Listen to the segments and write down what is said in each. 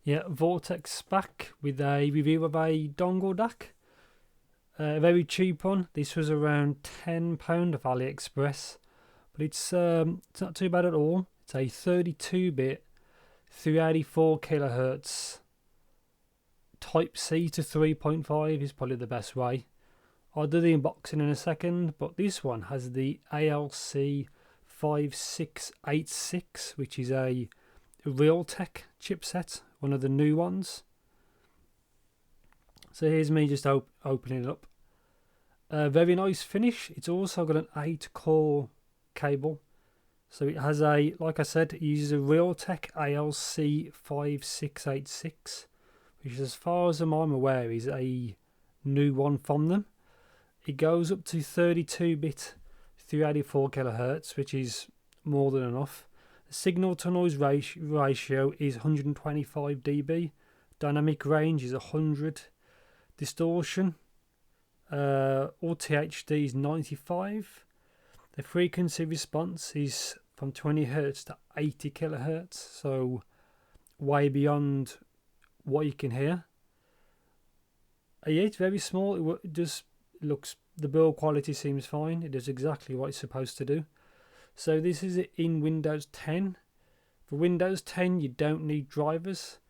Yeah, Vortex back with a review of a dongle DAC. A very cheap one. This was around £10 off AliExpress, but it's not too bad at all. It's a 32-bit 384khz. Type C to 3.5 is probably the best way. I'll do the unboxing in a second, but this one has the ALC5686, which is a Realtek chipset, one of the new ones. So here's me just opening it up. Very nice finish. It's also got an 8-core cable. So it has a, like I said, it uses a Realtek ALC5686, which as far as I'm aware is a new one from them. It goes up to 32-bit 384khz, which is more than enough. The signal to noise ratio is 125 dB. Dynamic range is 100. Distortion or THD is 95. The frequency response is from 20 Hz to 80 kHz, so way beyond what you can hear. Yeah, it's very small. It just looks, the build quality seems fine. It does exactly what it's supposed to do. So this is in Windows 10. For Windows 10 you don't need drivers.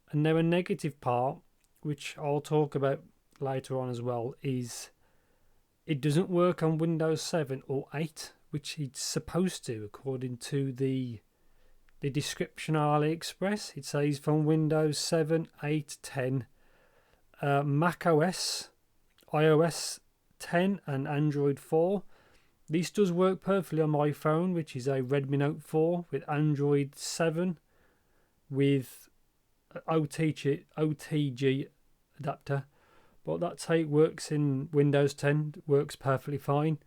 And now a negative part, which I'll talk about later on as well, is it doesn't work on Windows 7 or 8, which it's supposed to according to the description on AliExpress. It says from Windows 7, 8, 10, Mac OS, iOS 10 and Android 4. This does work perfectly on my phone, which is a Redmi Note 4 with Android 7 with OTG adapter, but that's how it works in Windows 10. It works perfectly fine.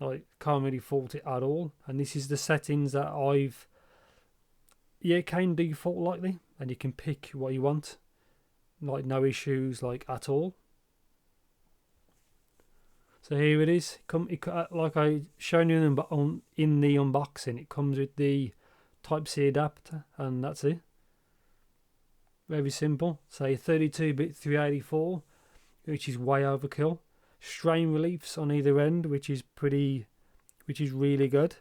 I can't really fault it at all. And this is the settings that I've can default likely, and you can pick what you want, like no issues like at all. So here it is. Like I shown you in the unboxing, it comes with the Type C adapter, and that's it. Very simple. Say 32-bit 384, which is way overkill. Strain reliefs on either end, which is really good.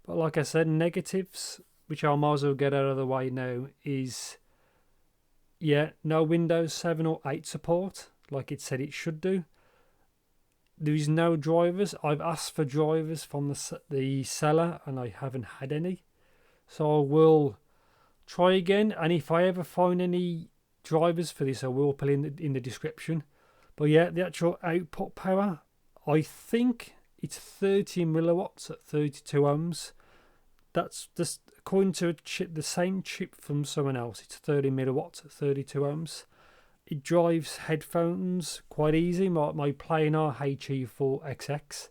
But like I said, negatives, which I might as well get out of the way now, is no Windows 7 or 8 support, like it said it should do. There is no drivers. I've asked for drivers from the seller and I haven't had any. So I will try again, and if I ever find any drivers for this I will put in the description. But yeah, the actual output power, I think it's 30 milliwatts at 32 ohms. That's just according to the same chip from someone else. It's 30 milliwatts at 32 ohms. It drives headphones quite easy. My planar HE4XX,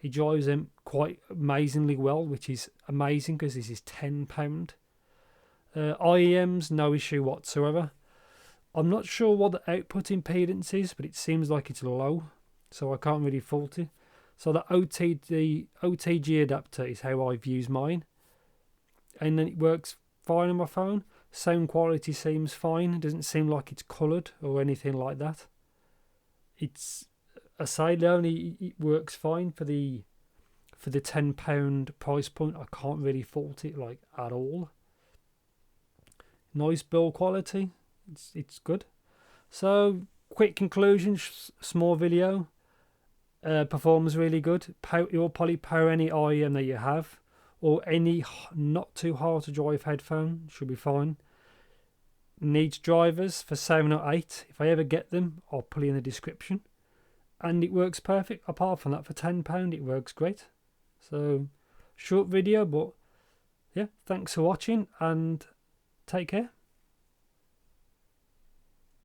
it drives them quite amazingly well, which is amazing because this is £10. IEMs, no issue whatsoever. I'm not sure what the output impedance is, but it seems like it's low, so I can't really fault it. So the OTG adapter is how I've used mine, and then it works fine on my phone. Sound quality seems fine. It doesn't seem like it's coloured or anything like that. It's aside only, it works fine for the £10 price point. I can't really fault it like at all. Nice build quality. It's good. So quick conclusion, small video. Performs really good. You'll probably power any IEM that you have, or any not too hard to drive headphone, should be fine. Needs drivers for 7 or 8. If I ever get them, I'll put it in the description. And it works perfect. Apart from that, for £10 it works great. So short video, but yeah, thanks for watching and take care.